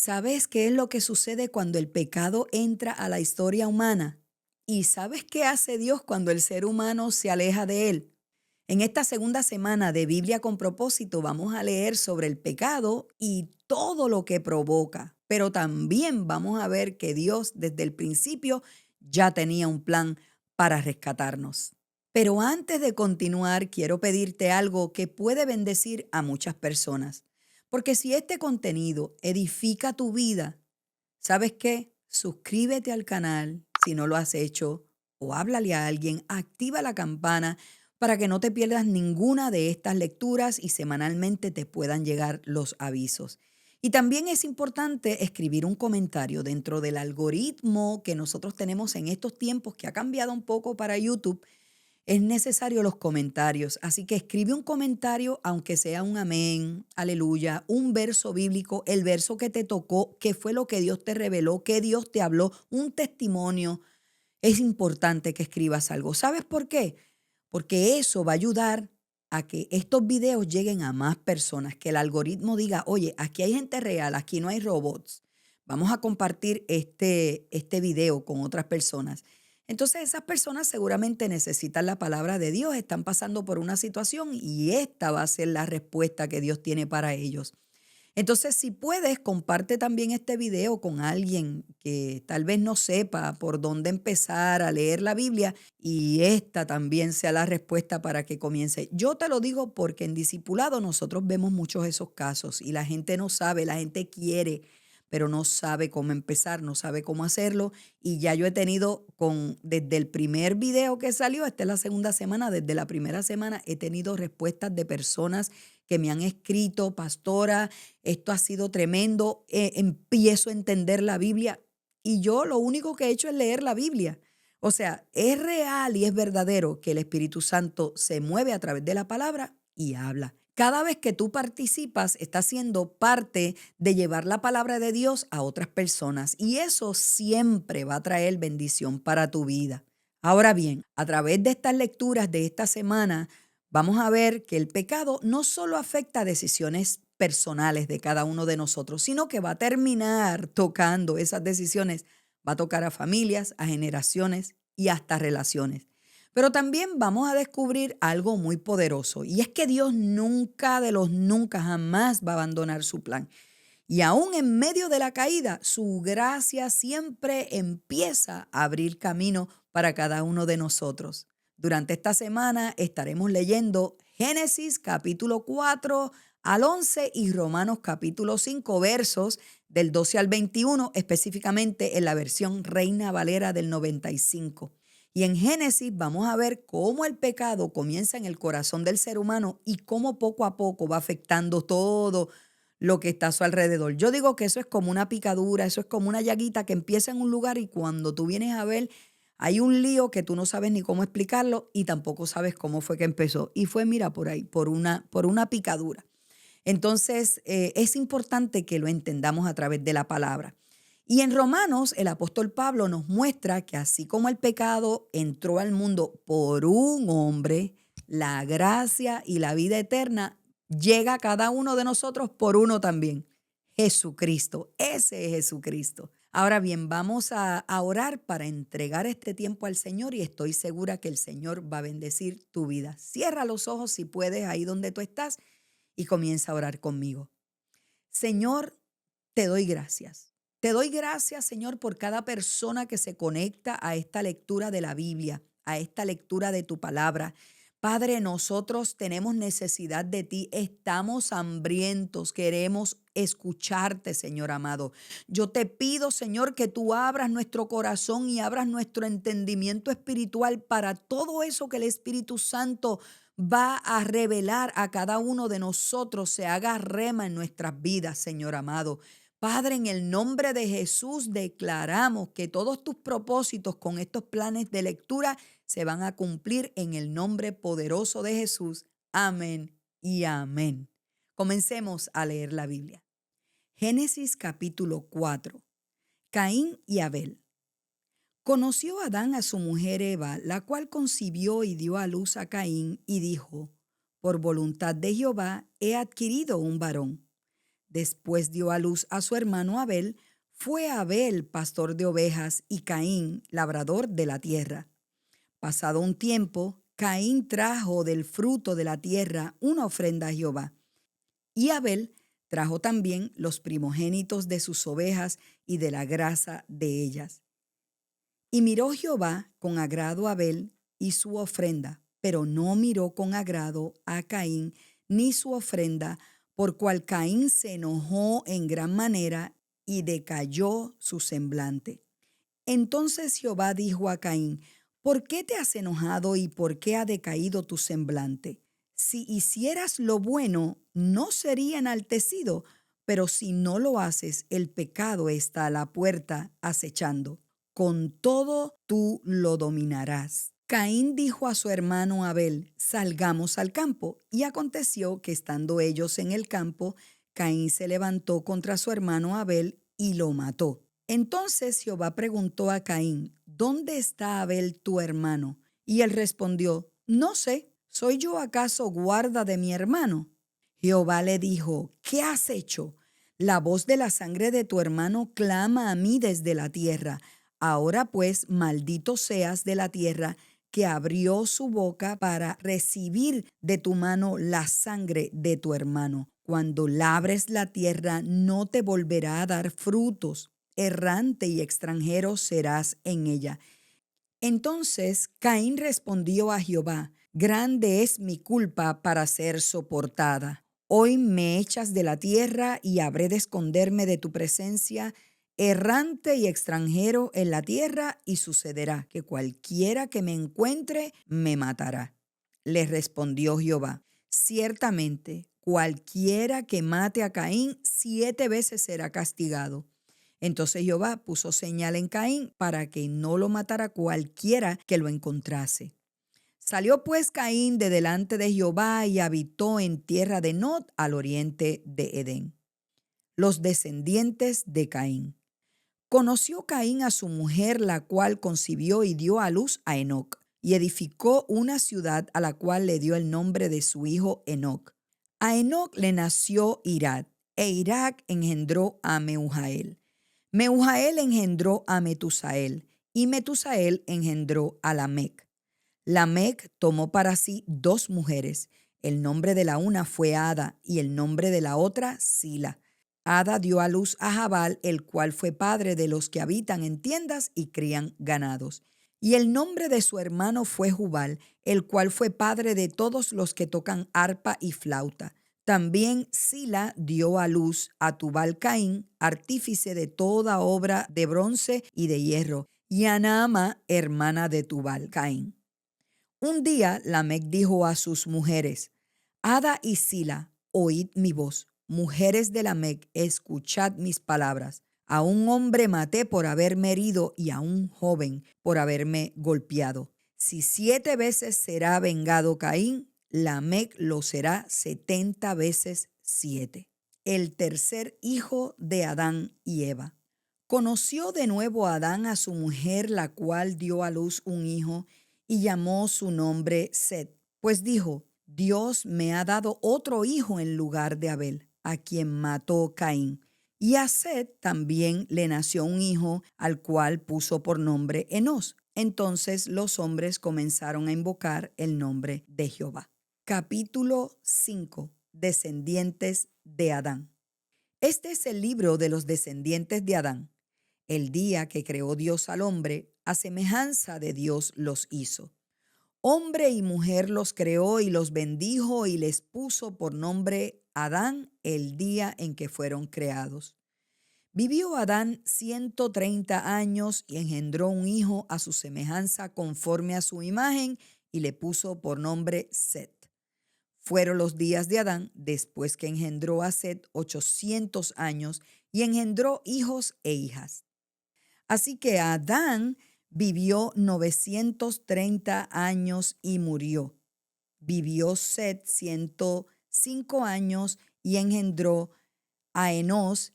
¿Sabes qué es lo que sucede cuando el pecado entra a la historia humana? ¿Y sabes qué hace Dios cuando el ser humano se aleja de Él? En esta segunda semana de Biblia con propósito vamos a leer sobre el pecado y todo lo que provoca, pero también vamos a ver que Dios desde el principio ya tenía un plan para rescatarnos. Pero antes de continuar, quiero pedirte algo que puede bendecir a muchas personas. Porque si este contenido edifica tu vida, ¿sabes qué? Suscríbete al canal si no lo has hecho o háblale a alguien, activa la campana para que no te pierdas ninguna de estas lecturas y semanalmente te puedan llegar los avisos. Y también es importante escribir un comentario dentro del algoritmo que nosotros tenemos en estos tiempos que ha cambiado un poco para YouTube. Es necesario los comentarios, así que escribe un comentario, aunque sea un amén, aleluya, un verso bíblico, el verso que te tocó, qué fue lo que Dios te reveló, qué Dios te habló, un testimonio. Es importante que escribas algo. ¿Sabes por qué? Porque eso va a ayudar a que estos videos lleguen a más personas, que el algoritmo diga, oye, aquí hay gente real, aquí no hay robots. Vamos a compartir este video con otras personas. Entonces esas personas seguramente necesitan la palabra de Dios, están pasando por una situación y esta va a ser la respuesta que Dios tiene para ellos. Entonces, si puedes, comparte también este video con alguien que tal vez no sepa por dónde empezar a leer la Biblia y esta también sea la respuesta para que comience. Yo te lo digo porque en discipulado nosotros vemos muchos de esos casos y la gente no sabe, la gente quiere, pero no sabe cómo empezar, no sabe cómo hacerlo. Y ya yo he tenido desde el primer video que salió, esta es la segunda semana, desde la primera semana he tenido respuestas de personas que me han escrito, pastora, esto ha sido tremendo, empiezo a entender la Biblia y yo lo único que he hecho es leer la Biblia. O sea, es real y es verdadero que el Espíritu Santo se mueve a través de la palabra y habla. Cada vez que tú participas, estás siendo parte de llevar la palabra de Dios a otras personas y eso siempre va a traer bendición para tu vida. Ahora bien, a través de estas lecturas de esta semana, vamos a ver que el pecado no solo afecta decisiones personales de cada uno de nosotros, sino que va a terminar tocando esas decisiones, va a tocar a familias, a generaciones y hasta relaciones. Pero también vamos a descubrir algo muy poderoso y es que Dios nunca de los nunca jamás va a abandonar su plan. Y aún en medio de la caída, su gracia siempre empieza a abrir camino para cada uno de nosotros. Durante esta semana estaremos leyendo Génesis capítulo 4 al 11 y Romanos capítulo 5 versos del 12 al 21, específicamente en la versión Reina Valera del 95. Y en Génesis vamos a ver cómo el pecado comienza en el corazón del ser humano y cómo poco a poco va afectando todo lo que está a su alrededor. Yo digo que eso es como una picadura, eso es como una llaguita que empieza en un lugar y cuando tú vienes a ver, hay un lío que tú no sabes ni cómo explicarlo y tampoco sabes cómo fue que empezó. Y fue, mira, por ahí, por una picadura. Entonces, es importante que lo entendamos a través de la palabra. Y en Romanos, el apóstol Pablo nos muestra que así como el pecado entró al mundo por un hombre, la gracia y la vida eterna llega a cada uno de nosotros por uno también, Jesucristo. Ese es Jesucristo. Ahora bien, vamos a orar para entregar este tiempo al Señor y estoy segura que el Señor va a bendecir tu vida. Cierra los ojos si puedes ahí donde tú estás y comienza a orar conmigo. Señor, te doy gracias. Te doy gracias, Señor, por cada persona que se conecta a esta lectura de la Biblia, a esta lectura de tu palabra. Padre, nosotros tenemos necesidad de ti, estamos hambrientos, queremos escucharte, Señor amado. Yo te pido, Señor, que tú abras nuestro corazón y abras nuestro entendimiento espiritual para todo eso que el Espíritu Santo va a revelar a cada uno de nosotros, se haga rema en nuestras vidas, Señor amado. Padre, en el nombre de Jesús declaramos que todos tus propósitos con estos planes de lectura se van a cumplir en el nombre poderoso de Jesús. Amén y amén. Comencemos a leer la Biblia. Génesis capítulo 4. Caín y Abel. Conoció Adán a su mujer Eva, la cual concibió y dio a luz a Caín y dijo, por voluntad de Jehová he adquirido un varón. Después dio a luz a su hermano Abel. Fue Abel pastor de ovejas y Caín labrador de la tierra. Pasado un tiempo, Caín trajo del fruto de la tierra una ofrenda a Jehová. Y Abel trajo también los primogénitos de sus ovejas y de la grasa de ellas. Y miró Jehová con agrado a Abel y su ofrenda, pero no miró con agrado a Caín ni su ofrenda, por cual Caín se enojó en gran manera y decayó su semblante. Entonces Jehová dijo a Caín: ¿Por qué te has enojado y por qué ha decaído tu semblante? Si hicieras lo bueno, no sería enaltecido, pero si no lo haces, el pecado está a la puerta acechando. Con todo tú lo dominarás. Caín dijo a su hermano Abel: Salgamos al campo. Y aconteció que estando ellos en el campo, Caín se levantó contra su hermano Abel y lo mató. Entonces Jehová preguntó a Caín: ¿Dónde está Abel tu hermano? Y él respondió: No sé, ¿soy yo acaso guarda de mi hermano? Jehová le dijo: ¿Qué has hecho? La voz de la sangre de tu hermano clama a mí desde la tierra. Ahora pues, maldito seas de la tierra, que abrió su boca para recibir de tu mano la sangre de tu hermano. Cuando labres la tierra, no te volverá a dar frutos. Errante y extranjero serás en ella. Entonces Caín respondió a Jehová: Grande es mi culpa para ser soportada. Hoy me echas de la tierra y habré de esconderme de tu presencia, errante y extranjero en la tierra, y sucederá que cualquiera que me encuentre me matará. Le respondió Jehová: Ciertamente, cualquiera que mate a Caín 7 veces será castigado. Entonces Jehová puso señal en Caín para que no lo matara cualquiera que lo encontrase. Salió pues Caín de delante de Jehová y habitó en tierra de Nod, al oriente de Edén. Los descendientes de Caín. Conoció Caín a su mujer, la cual concibió y dio a luz a Enoc, y edificó una ciudad a la cual le dio el nombre de su hijo Enoc. A Enoc le nació Irad, e Irad engendró a Mehujael. Mehujael engendró a Metusael, y Metusael engendró a Lamec. Lamec tomó para sí 2 mujeres. El nombre de la una fue Ada, y el nombre de la otra Sila. Ada dio a luz a Jabal, el cual fue padre de los que habitan en tiendas y crían ganados. Y el nombre de su hermano fue Jubal, el cual fue padre de todos los que tocan arpa y flauta. También Sila dio a luz a Tubal Caín, artífice de toda obra de bronce y de hierro, y a Naama, hermana de Tubal Caín. Un día Lamec dijo a sus mujeres: Ada y Sila, oíd mi voz. Mujeres de Lamec, escuchad mis palabras. A un hombre maté por haberme herido y a un joven por haberme golpeado. Si 7 veces será vengado Caín, Lamec lo será 70 veces 7. El tercer hijo de Adán y Eva. Conoció de nuevo Adán a su mujer, la cual dio a luz un hijo, y llamó su nombre Set, pues dijo: Dios me ha dado otro hijo en lugar de Abel, a quien mató Caín. Y a Set también le nació un hijo, al cual puso por nombre Enós. Entonces los hombres comenzaron a invocar el nombre de Jehová. Capítulo 5. Descendientes de Adán. Este es el libro de los descendientes de Adán. El día que creó Dios al hombre, a semejanza de Dios los hizo. Hombre y mujer los creó y los bendijo y les puso por nombre Adán el día en que fueron creados. Vivió Adán 130 años y engendró un hijo a su semejanza conforme a su imagen y le puso por nombre Set. Fueron los días de Adán después que engendró a Set 800 años y engendró hijos e hijas. Así que Adán vivió 930 años y murió. Vivió Set 105 años y engendró a Enós.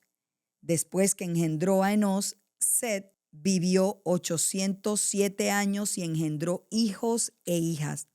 Después que engendró a Enós, Set vivió 807 años y engendró hijos e hijas.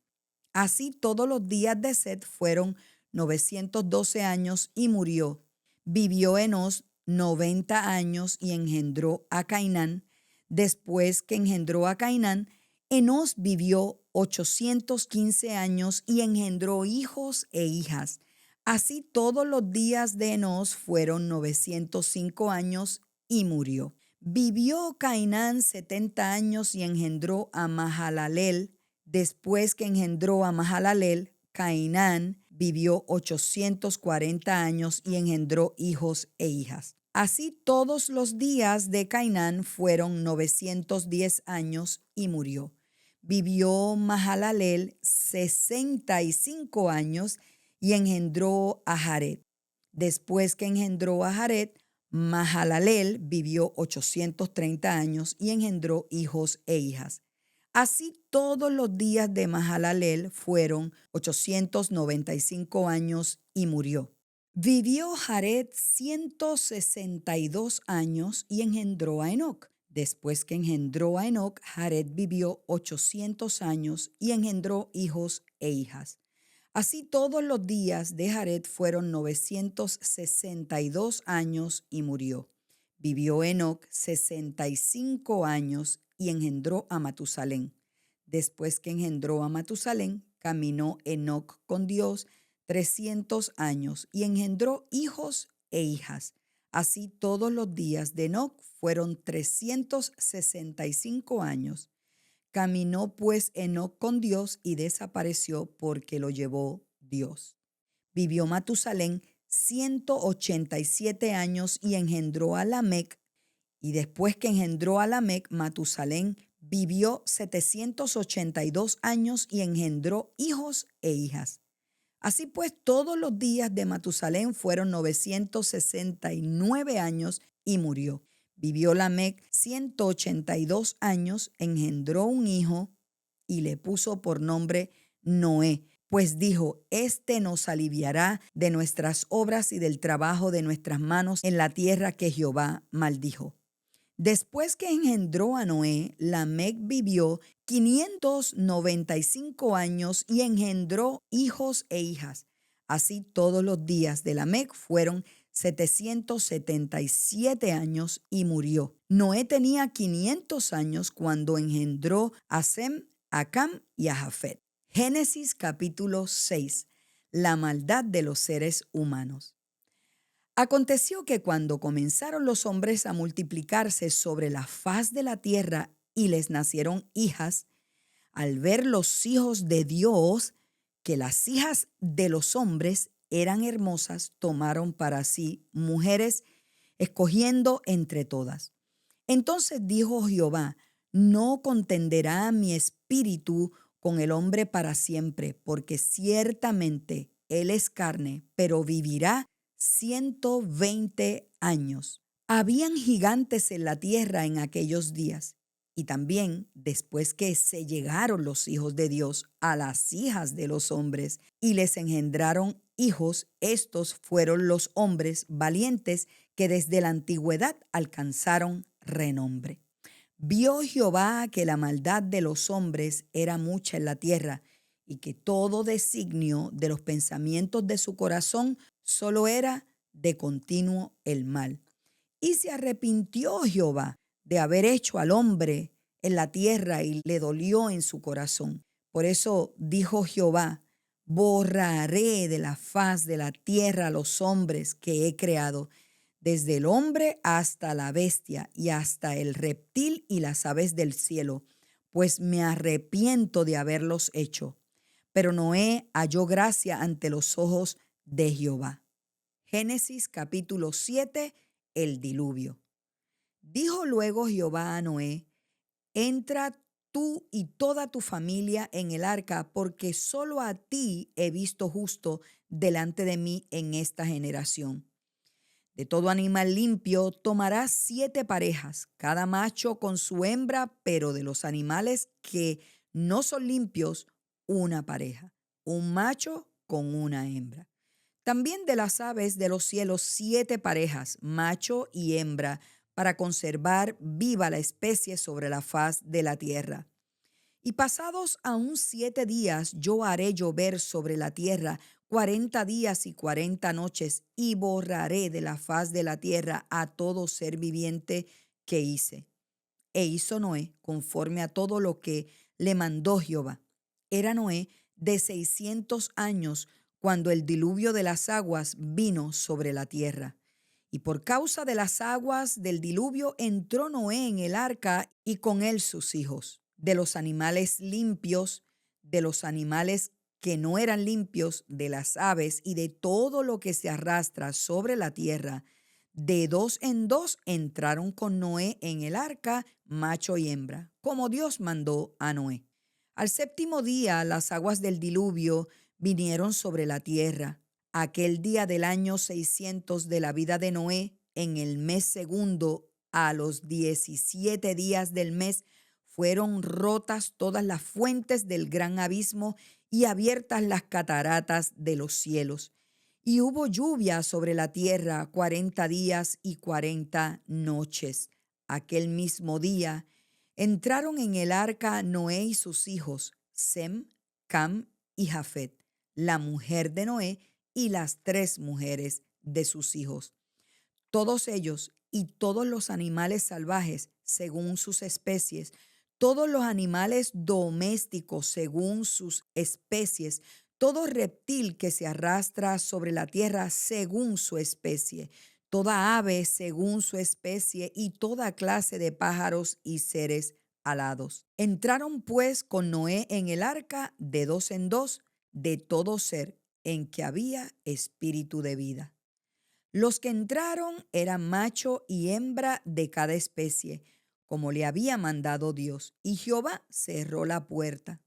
Así todos los días de Set fueron 912 años y murió. Vivió Enos 90 años y engendró a Cainán. Después que engendró a Cainán, Enos vivió 815 años y engendró hijos e hijas. Así todos los días de Enos fueron 905 años y murió. Vivió Cainán 70 años y engendró a Mahalalel. Después que engendró a Mahalalel, Cainán vivió 840 años y engendró hijos e hijas. Así todos los días de Cainán fueron 910 años y murió. Vivió Mahalalel 65 años y engendró a Jared. Después que engendró a Jared, Mahalalel vivió 830 años y engendró hijos e hijas. Así todos los días de Mahalalel fueron 895 años y murió. Vivió Jared 162 años y engendró a Enoc. Después que engendró a Enoc, Jared vivió 800 años y engendró hijos e hijas. Así todos los días de Jared fueron 962 años y murió. Vivió Enoc 65 años y engendró a Matusalén. Después que engendró a Matusalén, caminó Enoc con Dios 300 años y engendró hijos e hijas. Así todos los días de Enoc fueron 365 años. Caminó pues Enoc con Dios y desapareció porque lo llevó Dios. Vivió Matusalén 187 años y engendró a Lamec. Y después que engendró a Lamec, Matusalén vivió 782 años y engendró hijos e hijas. Así pues, todos los días de Matusalén fueron 969 años y murió. Vivió Lamec 182 años, engendró un hijo y le puso por nombre Noé, pues dijo: Este nos aliviará de nuestras obras y del trabajo de nuestras manos en la tierra que Jehová maldijo. Después que engendró a Noé, Lamec vivió 595 años y engendró hijos e hijas. Así todos los días de Lamec fueron 777 años y murió. Noé tenía 500 años cuando engendró a Sem, a Cam y a Jafet. Génesis capítulo 6. La maldad de los seres humanos. Aconteció que cuando comenzaron los hombres a multiplicarse sobre la faz de la tierra y les nacieron hijas, al ver los hijos de Dios que las hijas de los hombres eran hermosas, tomaron para sí mujeres, escogiendo entre todas. Entonces dijo Jehová: No contenderá mi espíritu con el hombre para siempre, porque ciertamente él es carne, pero vivirá 120 años. Habían gigantes en la tierra en aquellos días, y también después que se llegaron los hijos de Dios a las hijas de los hombres y les engendraron hijos, estos fueron los hombres valientes que desde la antigüedad alcanzaron renombre. Vio Jehová que la maldad de los hombres era mucha en la tierra, y que todo designio de los pensamientos de su corazón solo era de continuo el mal. Y se arrepintió Jehová de haber hecho al hombre en la tierra y le dolió en su corazón. Por eso dijo Jehová: Borraré de la faz de la tierra a los hombres que he creado, desde el hombre hasta la bestia y hasta el reptil y las aves del cielo, pues me arrepiento de haberlos hecho. Pero Noé halló gracia ante los ojos de Jehová. Génesis capítulo 7, el diluvio. Dijo luego Jehová a Noé: Entra tú y toda tu familia en el arca, porque solo a ti he visto justo delante de mí en esta generación. De todo animal limpio tomarás 7 parejas, cada macho con su hembra, pero de los animales que no son limpios, una pareja, un macho con una hembra. También de las aves de los cielos 7 parejas, macho y hembra, para conservar viva la especie sobre la faz de la tierra. Y pasados aún 7 días yo haré llover sobre la tierra 40 días y 40 noches, y borraré de la faz de la tierra a todo ser viviente que hice. E hizo Noé conforme a todo lo que le mandó Jehová. Era Noé de 600 años cuando el diluvio de las aguas vino sobre la tierra. Y por causa de las aguas del diluvio entró Noé en el arca y con él sus hijos. De los animales limpios, de los animales que no eran limpios, de las aves y de todo lo que se arrastra sobre la tierra, de dos en dos entraron con Noé en el arca, macho y hembra, como Dios mandó a Noé. Al séptimo día las aguas del diluvio vinieron sobre la tierra. Aquel día del año 600 de la vida de Noé, en el mes segundo, a los 17 días del mes, fueron rotas todas las fuentes del gran abismo y abiertas las cataratas de los cielos. Y hubo lluvia sobre la tierra 40 días y 40 noches. Aquel mismo día entraron en el arca Noé y sus hijos, Sem, Cam y Jafet, la mujer de Noé y las 3 mujeres de sus hijos. Todos ellos y todos los animales salvajes según sus especies, todos los animales domésticos según sus especies, todo reptil que se arrastra sobre la tierra según su especie, toda ave según su especie y toda clase de pájaros y seres alados. Entraron pues con Noé en el arca de dos en dos de todo ser en que había espíritu de vida. Los que entraron eran macho y hembra de cada especie, como le había mandado Dios, y Jehová cerró la puerta.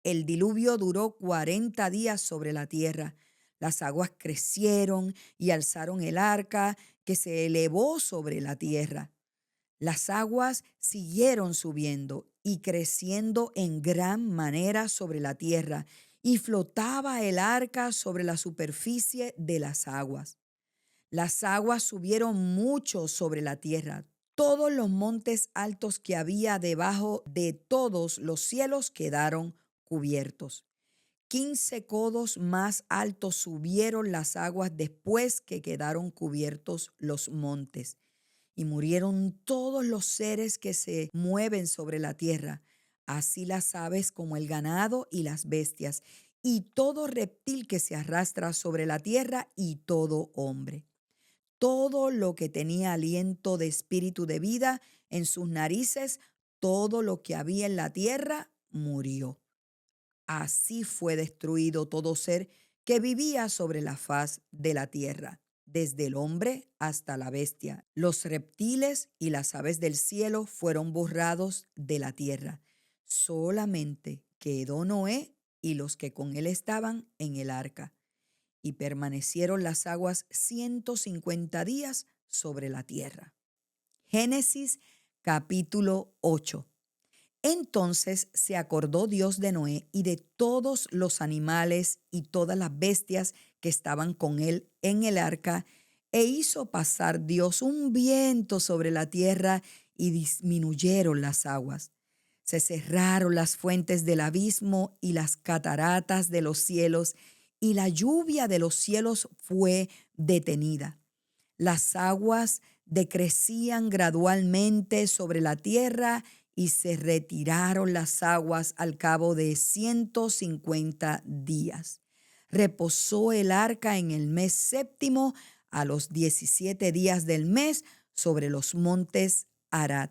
El diluvio duró 40 días sobre la tierra. Las aguas crecieron y alzaron el arca que se elevó sobre la tierra. Las aguas siguieron subiendo y creciendo en gran manera sobre la tierra, y flotaba el arca sobre la superficie de las aguas. Las aguas subieron mucho sobre la tierra. Todos los montes altos que había debajo de todos los cielos quedaron cubiertos. 15 codos más altos subieron las aguas después que quedaron cubiertos los montes. Y murieron todos los seres que se mueven sobre la tierra, así las aves como el ganado y las bestias, y todo reptil que se arrastra sobre la tierra y todo hombre. Todo lo que tenía aliento de espíritu de vida en sus narices, todo lo que había en la tierra, murió. Así fue destruido todo ser que vivía sobre la faz de la tierra, desde el hombre hasta la bestia. Los reptiles y las aves del cielo fueron borrados de la tierra. Solamente quedó Noé y los que con él estaban en el arca. Y permanecieron las aguas 150 días sobre la tierra. Génesis capítulo 8. Entonces se acordó Dios de Noé y de todos los animales y todas las bestias que estaban con él en el arca, e hizo pasar Dios un viento sobre la tierra y disminuyeron las aguas. Se cerraron las fuentes del abismo y las cataratas de los cielos, y la lluvia de los cielos fue detenida. Las aguas decrecían gradualmente sobre la tierra y se retiraron las aguas al cabo de 150 días. Reposó el arca en el mes séptimo a los 17 días del mes sobre los montes Arad.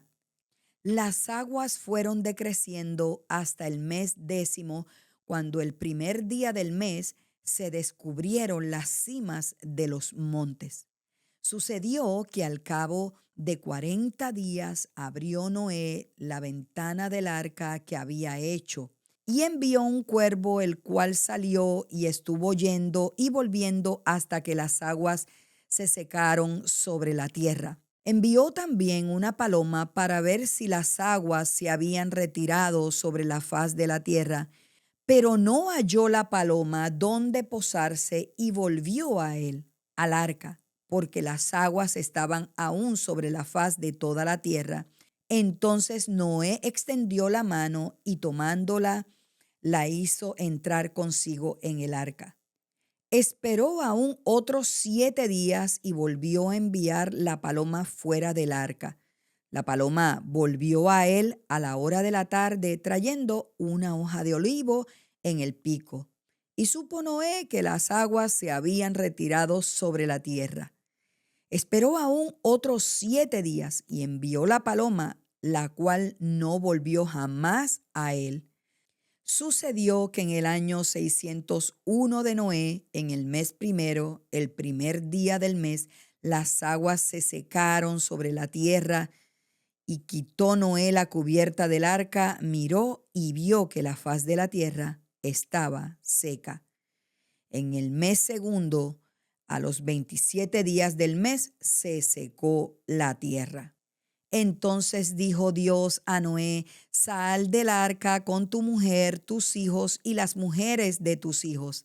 Las aguas fueron decreciendo hasta el mes décimo, cuando el primer día del mes se descubrieron las cimas de los montes. Sucedió que al cabo de 40 días abrió Noé la ventana del arca que había hecho y envió un cuervo, el cual salió y estuvo yendo y volviendo hasta que las aguas se secaron sobre la tierra. Envió también una paloma para ver si las aguas se habían retirado sobre la faz de la tierra, pero no halló la paloma donde posarse y volvió a él, al arca, porque las aguas estaban aún sobre la faz de toda la tierra. Entonces Noé extendió la mano y tomándola, la hizo entrar consigo en el arca. Esperó aún otros 7 días y volvió a enviar la paloma fuera del arca. La paloma volvió a él a la hora de la tarde trayendo una hoja de olivo en el pico. Y supo Noé que las aguas se habían retirado sobre la tierra. Esperó aún otros 7 días y envió la paloma, la cual no volvió jamás a él. Sucedió que en el año 601 de Noé, en el mes primero, el primer día del mes, las aguas se secaron sobre la tierra y quitó Noé la cubierta del arca, miró y vio que la faz de la tierra estaba seca. En el mes segundo, a los 27 días del mes, se secó la tierra. Entonces dijo Dios a Noé: sal del arca con tu mujer, tus hijos y las mujeres de tus hijos.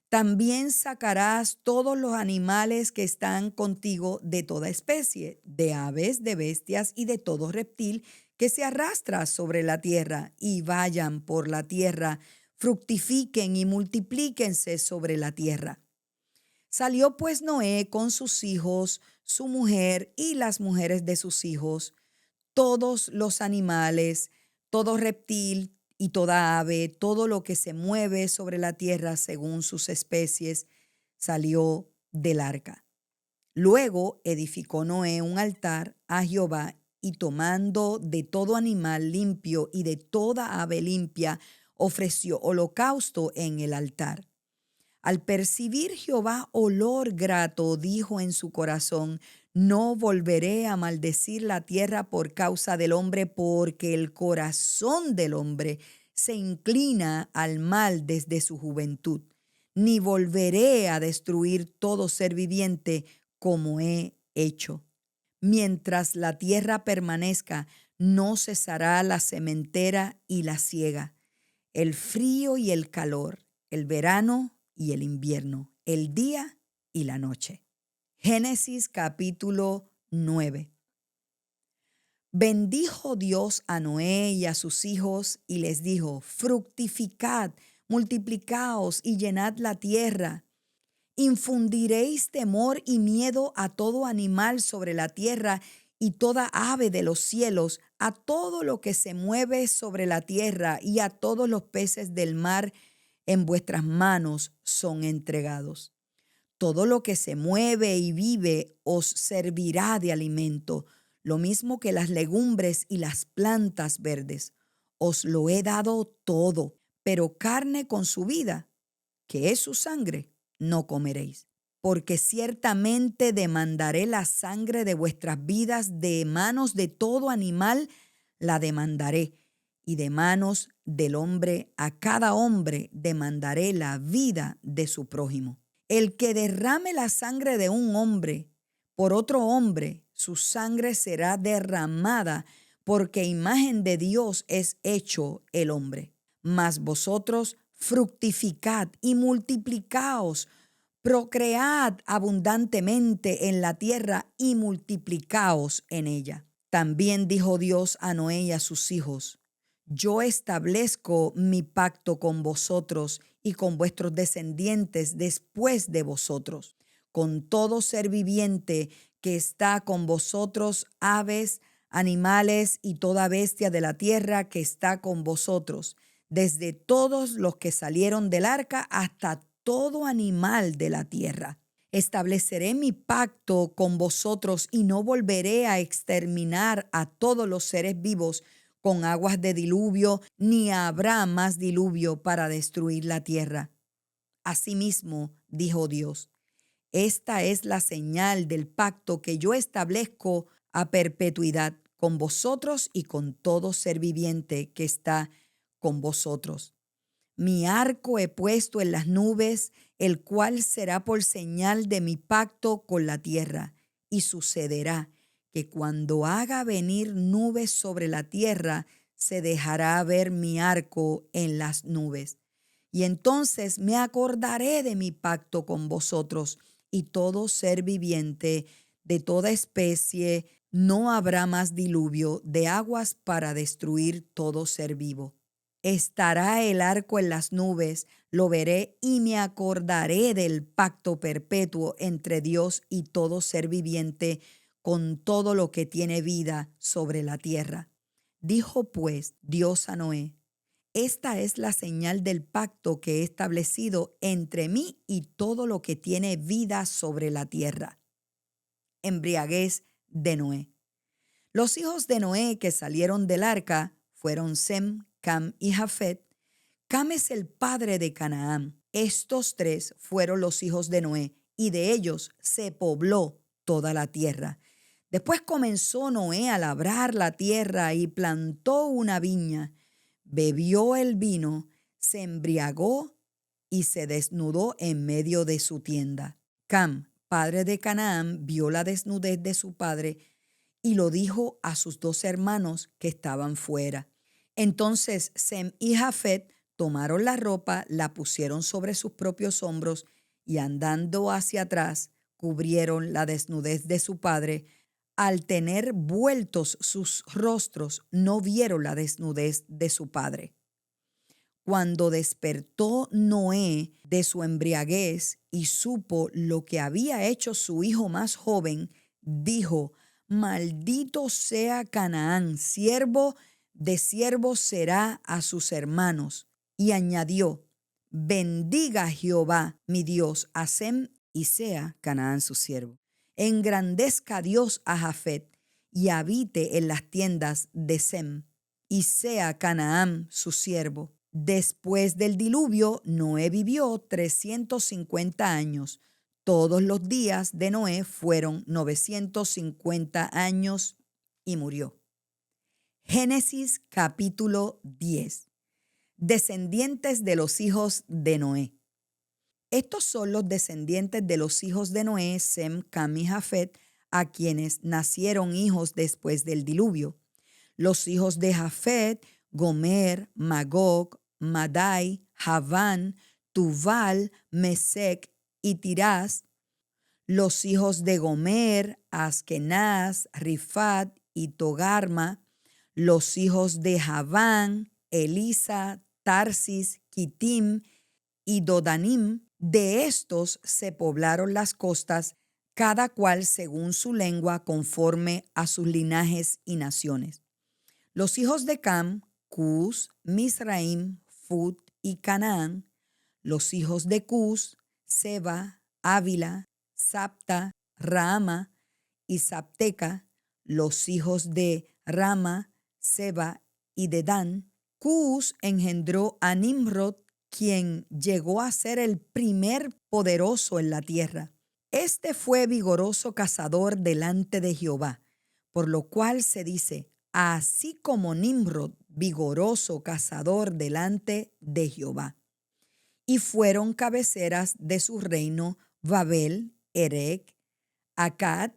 También sacarás todos los animales que están contigo de toda especie, de aves, de bestias y de todo reptil que se arrastra sobre la tierra, y vayan por la tierra, fructifiquen y multiplíquense sobre la tierra. Salió pues Noé con sus hijos, su mujer y las mujeres de sus hijos, todos los animales, todo reptil y toda ave, todo lo que se mueve sobre la tierra según sus especies, salió del arca. Luego edificó Noé un altar a Jehová y tomando de todo animal limpio y de toda ave limpia, ofreció holocausto en el altar. Al percibir Jehová olor grato, dijo en su corazón: no volveré a maldecir la tierra por causa del hombre, porque el corazón del hombre se inclina al mal desde su juventud. Ni volveré a destruir todo ser viviente como he hecho. Mientras la tierra permanezca, no cesará la sementera y la siega, el frío y el calor, el verano y el invierno, el día y la noche. Génesis capítulo 9. Bendijo Dios a Noé y a sus hijos y les dijo: fructificad, multiplicaos y llenad la tierra. Infundiréis temor y miedo a todo animal sobre la tierra y toda ave de los cielos, a todo lo que se mueve sobre la tierra y a todos los peces del mar en vuestras manos son entregados. Todo lo que se mueve y vive os servirá de alimento, lo mismo que las legumbres y las plantas verdes. Os lo he dado todo, pero carne con su vida, que es su sangre, no comeréis. Porque ciertamente demandaré la sangre de vuestras vidas, de manos de todo animal la demandaré, y de manos del hombre a cada hombre demandaré la vida de su prójimo. El que derrame la sangre de un hombre por otro hombre, su sangre será derramada, porque imagen de Dios es hecho el hombre. Mas vosotros fructificad y multiplicaos, procread abundantemente en la tierra y multiplicaos en ella. También dijo Dios a Noé y a sus hijos: yo establezco mi pacto con vosotros y con vuestros descendientes después de vosotros, con todo ser viviente que está con vosotros, aves, animales y toda bestia de la tierra que está con vosotros, desde todos los que salieron del arca hasta todo animal de la tierra. Estableceré mi pacto con vosotros y no volveré a exterminar a todos los seres vivos con aguas de diluvio, ni habrá más diluvio para destruir la tierra. Asimismo, dijo Dios: esta es la señal del pacto que yo establezco a perpetuidad con vosotros y con todo ser viviente que está con vosotros. Mi arco he puesto en las nubes, el cual será por señal de mi pacto con la tierra. Y sucederá que cuando haga venir nubes sobre la tierra, se dejará ver mi arco en las nubes. Y entonces me acordaré de mi pacto con vosotros, y todo ser viviente de toda especie, no habrá más diluvio de aguas para destruir todo ser vivo. Estará el arco en las nubes, lo veré y me acordaré del pacto perpetuo entre Dios y todo ser viviente, con todo lo que tiene vida sobre la tierra. Dijo pues Dios a Noé: esta es la señal del pacto que he establecido entre mí y todo lo que tiene vida sobre la tierra. Embriaguez de Noé. Los hijos de Noé que salieron del arca fueron Sem, Cam y Jafet. Cam es el padre de Canaán. Estos tres fueron los hijos de Noé, y de ellos se pobló toda la tierra. Después comenzó Noé a labrar la tierra y plantó una viña. Bebió el vino, se embriagó y se desnudó en medio de su tienda. Cam, padre de Canaán, vio la desnudez de su padre y lo dijo a sus dos hermanos que estaban fuera. Entonces Sem y Jafet tomaron la ropa, la pusieron sobre sus propios hombros y andando hacia atrás, cubrieron la desnudez de su padre. Al tener vueltos sus rostros, no vieron la desnudez de su padre. Cuando despertó Noé de su embriaguez y supo lo que había hecho su hijo más joven, dijo: maldito sea Canaán, siervo de siervos será a sus hermanos. Y añadió: bendiga Jehová mi Dios a Sem y sea Canaán su siervo. Engrandezca Dios a Jafet y habite en las tiendas de Sem y sea Canaán su siervo. Después del diluvio, Noé vivió 350 años. Todos los días de Noé fueron 950 años y murió. Génesis capítulo 10. Descendientes de los hijos de Noé. Estos son los descendientes de los hijos de Noé, Sem, Cam y Jafet, a quienes nacieron hijos después del diluvio. Los hijos de Jafet: Gomer, Magog, Madai, Javán, Tubal, Mesec y Tirás. Los hijos de Gomer: Askenaz, Rifat y Togarma. Los hijos de Javán: Elisa, Tarsis, Kitim y Dodanim. De estos se poblaron las costas, cada cual según su lengua, conforme a sus linajes y naciones. Los hijos de Cam: Cus, Misraim, Fut y Canaán. Los hijos de Cus: Seba, Ávila, Sapta, Raama y Sapteca. Los hijos de Rama: Seba y Dedán. Cus engendró a Nimrod, quien llegó a ser el primer poderoso en la tierra. Este fue vigoroso cazador delante de Jehová, por lo cual se dice: así como Nimrod, vigoroso cazador delante de Jehová. Y fueron cabeceras de su reino Babel, Erec, Accad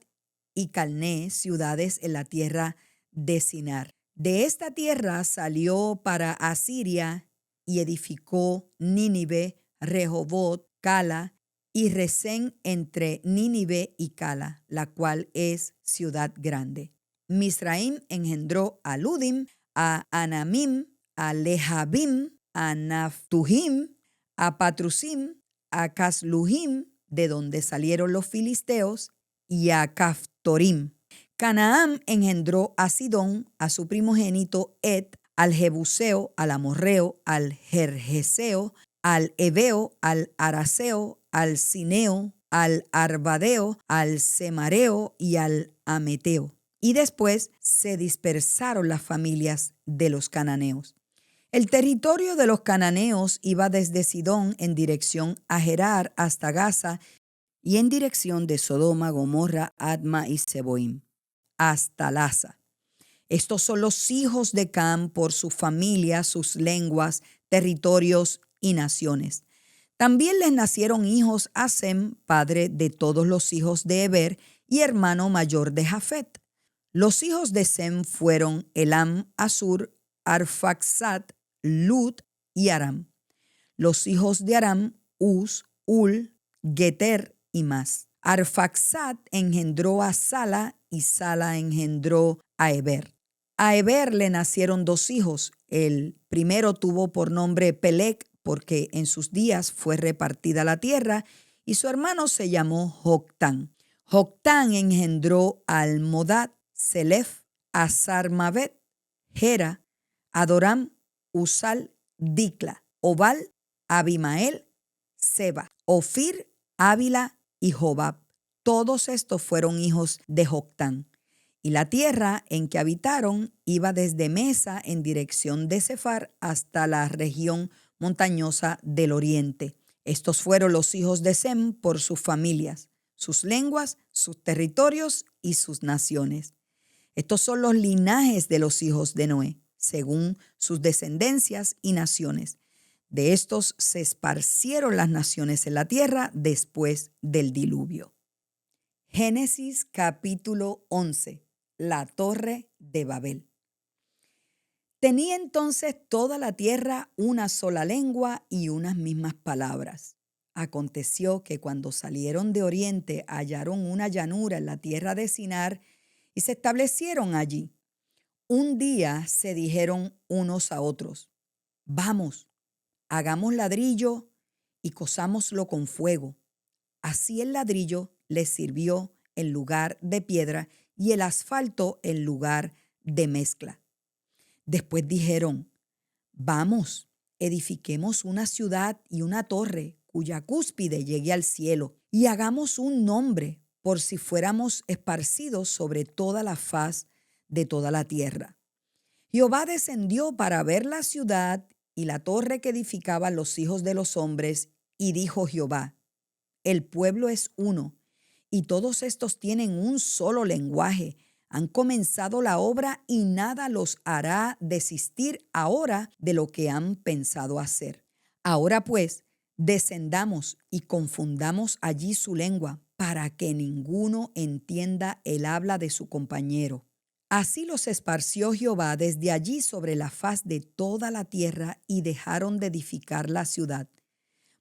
y Calné, ciudades en la tierra de Sinar. De esta tierra salió para Asiria y edificó Nínive, Rehobot, Cala y Resén entre Nínive y Cala, la cual es ciudad grande. Misraim engendró a Ludim, a Anamim, a Lehabim, a Naftujim, a Patrusim, a Casluhim, de donde salieron los filisteos, y a Caftorim. Canaán engendró a Sidón, a su primogénito Ed, al Jebuseo, al Amorreo, al Gergeseo, al Ebeo, al Araseo, al Cineo, al Arbadeo, al Semareo y al Ameteo. Y después se dispersaron las familias de los cananeos. El territorio de los cananeos iba desde Sidón en dirección a Gerar hasta Gaza y en dirección de Sodoma, Gomorra, Adma y Seboim hasta Laza. Estos son los hijos de Cam por su familia, sus lenguas, territorios y naciones. También les nacieron hijos a Sem, padre de todos los hijos de Heber y hermano mayor de Jafet. Los hijos de Sem fueron Elam, Asur, Arfaxad, Lut y Aram. Los hijos de Aram: Uz, Ul, Geter y más. Arfaxad engendró a Sala y Sala engendró a Heber. A Heber le nacieron 2 hijos. El primero tuvo por nombre Peleg, porque en sus días fue repartida la tierra, y su hermano se llamó Joctán. Joctán engendró a Almodad, Selef, Asarmavet, Gera, Adoram, Usal, Dicla, Obal, Abimael, Seba, Ofir, Ávila y Jobab. Todos estos fueron hijos de Joctán. Y la tierra en que habitaron iba desde Mesa en dirección de Sefar hasta la región montañosa del oriente. Estos fueron los hijos de Sem por sus familias, sus lenguas, sus territorios y sus naciones. Estos son los linajes de los hijos de Noé, según sus descendencias y naciones. De estos se esparcieron las naciones en la tierra después del diluvio. Génesis capítulo 11. La torre de Babel. Tenía entonces toda la tierra una sola lengua y unas mismas palabras. Aconteció que cuando salieron de oriente hallaron una llanura en la tierra de Sinar y se establecieron allí. Un día se dijeron unos a otros: vamos, hagamos ladrillo y cosámoslo con fuego. Así el ladrillo les sirvió en lugar de piedra y el asfalto en lugar de mezcla. Después dijeron: vamos, edifiquemos una ciudad y una torre cuya cúspide llegue al cielo, y hagamos un nombre por si fuéramos esparcidos sobre toda la faz de toda la tierra. Jehová descendió para ver la ciudad y la torre que edificaban los hijos de los hombres, y dijo Jehová: el pueblo es uno, y todos estos tienen un solo lenguaje. Han comenzado la obra y nada los hará desistir ahora de lo que han pensado hacer. Ahora pues, descendamos y confundamos allí su lengua, para que ninguno entienda el habla de su compañero. Así los esparció Jehová desde allí sobre la faz de toda la tierra, y dejaron de edificar la ciudad.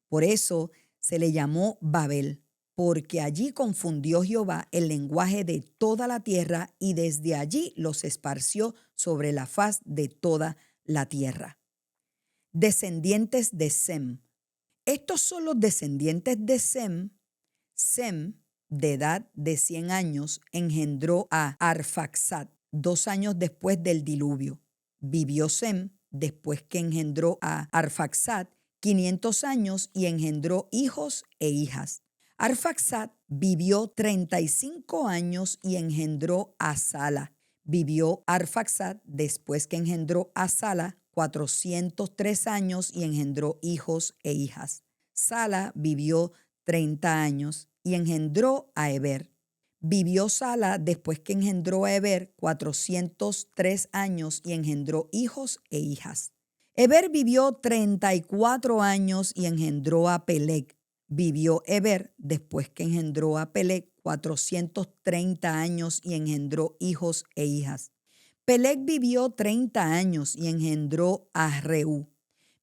Por eso se le llamó Babel, porque allí confundió Jehová el lenguaje de toda la tierra, y desde allí los esparció sobre la faz de toda la tierra. Descendientes de Sem. Estos son los descendientes de Sem. Sem, de edad de 100 años, engendró a Arfaxad 2 años después del diluvio. Vivió Sem, después que engendró a Arfaxad, 500 años y engendró hijos e hijas. Arfaxad vivió 35 años y engendró a Sala. Vivió Arfaxad, después que engendró a Sala, 403 años y engendró hijos e hijas. Sala vivió 30 años y engendró a Heber. Vivió Sala, después que engendró a Heber, 403 años y engendró hijos e hijas. Heber vivió 34 años y engendró a Peleg. Vivió Heber, después que engendró a Peleg, 430 años y engendró hijos e hijas. Peleg vivió 30 años y engendró a Reú.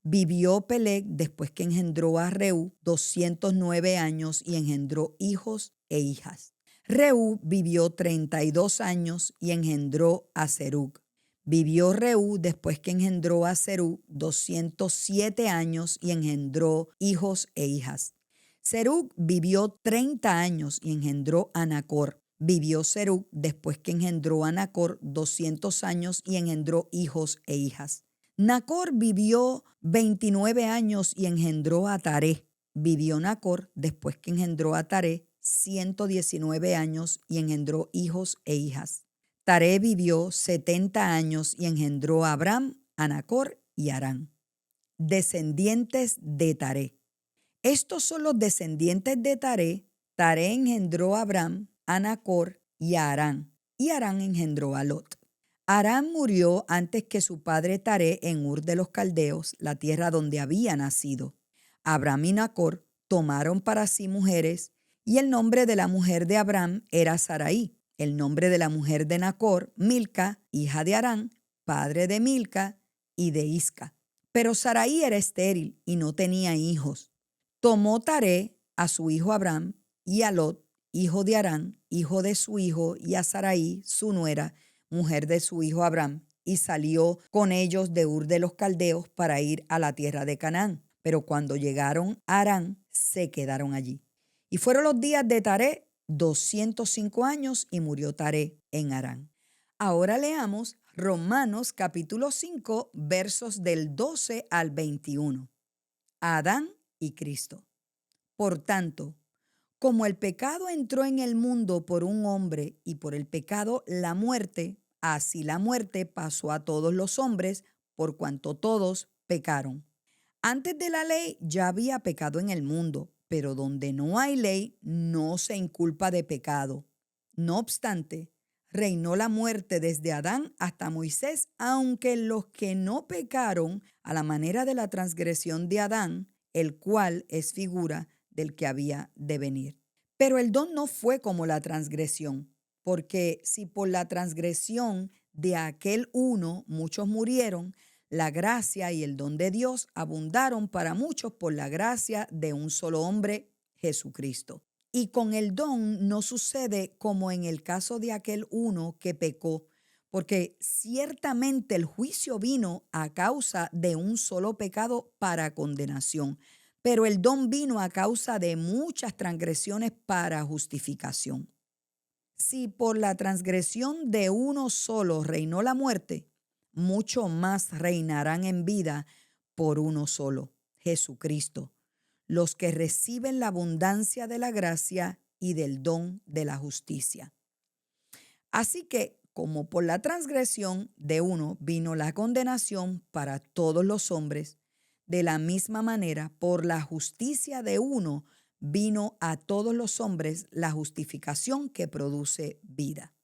Vivió Peleg, después que engendró a Reú, 209 años y engendró hijos e hijas. Reú vivió 32 años y engendró a Serug. Vivió Reú, después que engendró a Serug, 207 años y engendró hijos e hijas. Serug vivió 30 años y engendró a Nacor. Vivió Serug, después que engendró a Nacor, 200 años y engendró hijos e hijas. Nacor vivió 29 años y engendró a Taré. Vivió Nacor, después que engendró a Taré, 119 años y engendró hijos e hijas. Taré vivió 70 años y engendró a Abram, a Nacor y a Harán. Descendientes de Taré. Estos son los descendientes de Taré. Taré engendró a Abram, a Nacor y a Harán, y Harán engendró a Lot. Harán murió antes que su padre Taré en Ur de los Caldeos, la tierra donde había nacido. Abram y Nacor tomaron para sí mujeres, y el nombre de la mujer de Abram era Sarai. El nombre de la mujer de Nacor, Milca, hija de Harán, padre de Milca y de Isca. Pero Sarai era estéril y no tenía hijos. Tomó Taré a su hijo Abram y a Lot, hijo de Harán, hijo de su hijo, y a Sarai, su nuera, mujer de su hijo Abraham, y salió con ellos de Ur de los Caldeos para ir a la tierra de Canaán. Pero cuando llegaron a Harán, se quedaron allí. Y fueron los días de Taré 205 años y murió Taré en Harán. Ahora leamos Romanos capítulo 5, versos del 12 al 21. Adán y Cristo. Por tanto, como el pecado entró en el mundo por un hombre y por el pecado la muerte, así la muerte pasó a todos los hombres por cuanto todos pecaron. Antes de la ley ya había pecado en el mundo, pero donde no hay ley no se inculpa de pecado. No obstante, reinó la muerte desde Adán hasta Moisés, aunque los que no pecaron a la manera de la transgresión de Adán, el cual es figura del que había de venir. Pero el don no fue como la transgresión, porque si por la transgresión de aquel uno muchos murieron, la gracia y el don de Dios abundaron para muchos por la gracia de un solo hombre, Jesucristo. Y con el don no sucede como en el caso de aquel uno que pecó, porque ciertamente el juicio vino a causa de un solo pecado para condenación, pero el don vino a causa de muchas transgresiones para justificación. Si por la transgresión de uno solo reinó la muerte, mucho más reinarán en vida por uno solo, Jesucristo, los que reciben la abundancia de la gracia y del don de la justicia. Así que, como por la transgresión de uno vino la condenación para todos los hombres, de la misma manera, por la justicia de uno vino a todos los hombres la justificación que produce vida.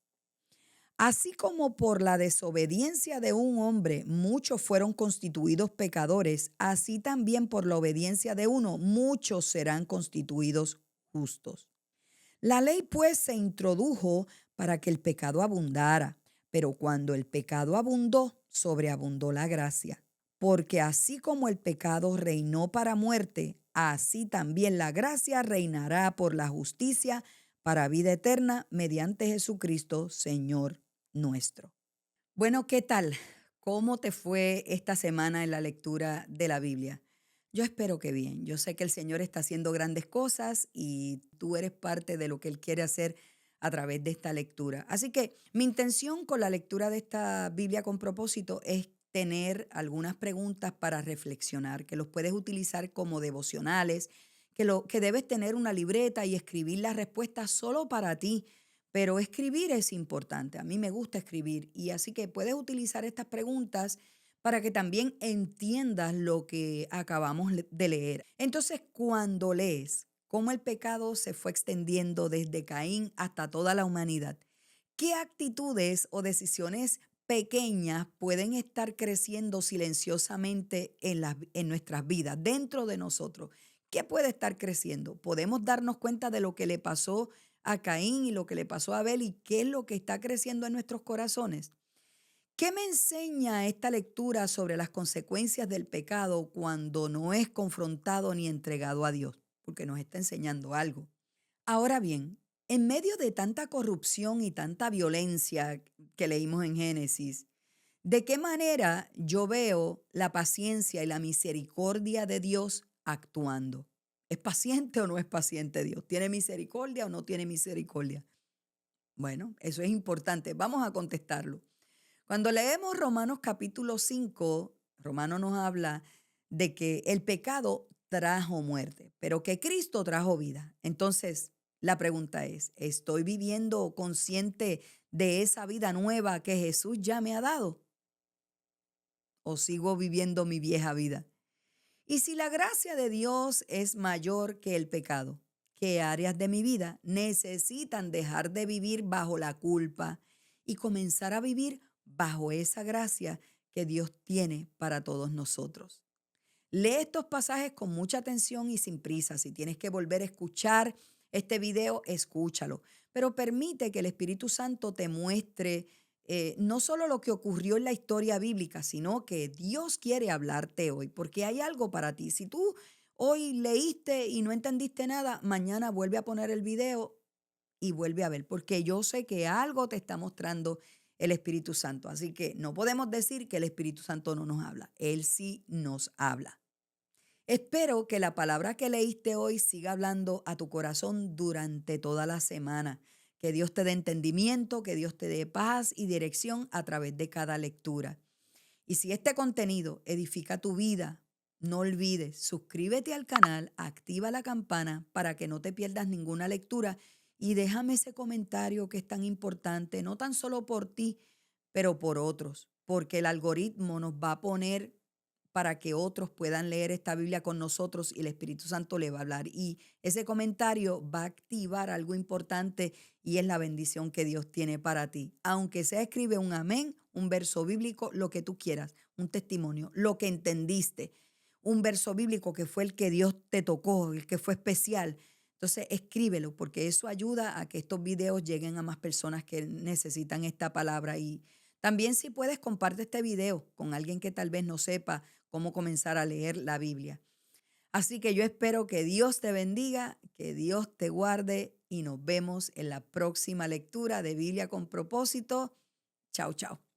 Así como por la desobediencia de un hombre muchos fueron constituidos pecadores, así también por la obediencia de uno muchos serán constituidos justos. La ley pues se introdujo para que el pecado abundara, pero cuando el pecado abundó, sobreabundó la gracia. Porque así como el pecado reinó para muerte, así también la gracia reinará por la justicia para vida eterna mediante Jesucristo, Señor nuestro. Bueno, ¿qué tal? ¿Cómo te fue esta semana en la lectura de la Biblia? Yo espero que bien. Yo sé que el Señor está haciendo grandes cosas y tú eres parte de lo que Él quiere hacer a través de esta lectura. Así que mi intención con la lectura de esta Biblia con propósito es tener algunas preguntas para reflexionar, que los puedes utilizar como devocionales, que debes tener una libreta y escribir las respuestas solo para ti. Pero escribir es importante. A mí me gusta escribir y así que puedes utilizar estas preguntas para que también entiendas lo que acabamos de leer. Entonces, cuando lees cómo el pecado se fue extendiendo desde Caín hasta toda la humanidad, ¿qué actitudes o decisiones pequeñas pueden estar creciendo silenciosamente en nuestras vidas, dentro de nosotros? ¿Qué puede estar creciendo? Podemos darnos cuenta de lo que le pasó a Caín y lo que le pasó a Abel y qué es lo que está creciendo en nuestros corazones. ¿Qué me enseña esta lectura sobre las consecuencias del pecado cuando no es confrontado ni entregado a Dios? Porque nos está enseñando algo. Ahora bien, en medio de tanta corrupción y tanta violencia que leímos en Génesis, ¿de qué manera yo veo la paciencia y la misericordia de Dios actuando? ¿Es paciente o no es paciente Dios? ¿Tiene misericordia o no tiene misericordia? Bueno, eso es importante. Vamos a contestarlo. Cuando leemos Romanos capítulo 5, Romano nos habla de que el pecado trajo muerte, pero que Cristo trajo vida. Entonces, la pregunta es, ¿estoy viviendo consciente de esa vida nueva que Jesús ya me ha dado? ¿O sigo viviendo mi vieja vida? Y si la gracia de Dios es mayor que el pecado, ¿qué áreas de mi vida necesitan dejar de vivir bajo la culpa y comenzar a vivir bajo esa gracia que Dios tiene para todos nosotros? Lee estos pasajes con mucha atención y sin prisa. Si tienes que volver a escuchar este video, escúchalo. Pero permite que el Espíritu Santo te muestre no solo lo que ocurrió en la historia bíblica, sino que Dios quiere hablarte hoy, porque hay algo para ti. Si tú hoy leíste y no entendiste nada, mañana vuelve a poner el video y vuelve a ver, porque yo sé que algo te está mostrando el Espíritu Santo. Así que no podemos decir que el Espíritu Santo no nos habla. Él sí nos habla. Espero que la palabra que leíste hoy siga hablando a tu corazón durante toda la semana. Que Dios te dé entendimiento, que Dios te dé paz y dirección a través de cada lectura. Y si este contenido edifica tu vida, no olvides, suscríbete al canal, activa la campana para que no te pierdas ninguna lectura y déjame ese comentario que es tan importante, no tan solo por ti, pero por otros, porque el algoritmo nos va a poner para que otros puedan leer esta Biblia con nosotros y el Espíritu Santo le va a hablar. Y ese comentario va a activar algo importante y es la bendición que Dios tiene para ti. Aunque sea escribe un amén, un verso bíblico, lo que tú quieras, un testimonio, lo que entendiste, un verso bíblico que fue el que Dios te tocó, el que fue especial. Entonces escríbelo porque eso ayuda a que estos videos lleguen a más personas que necesitan esta palabra. Y también si puedes, comparte este video con alguien que tal vez no sepa cómo comenzar a leer la Biblia. Así que yo espero que Dios te bendiga, que Dios te guarde y nos vemos en la próxima lectura de Biblia con propósito. Chao, chao.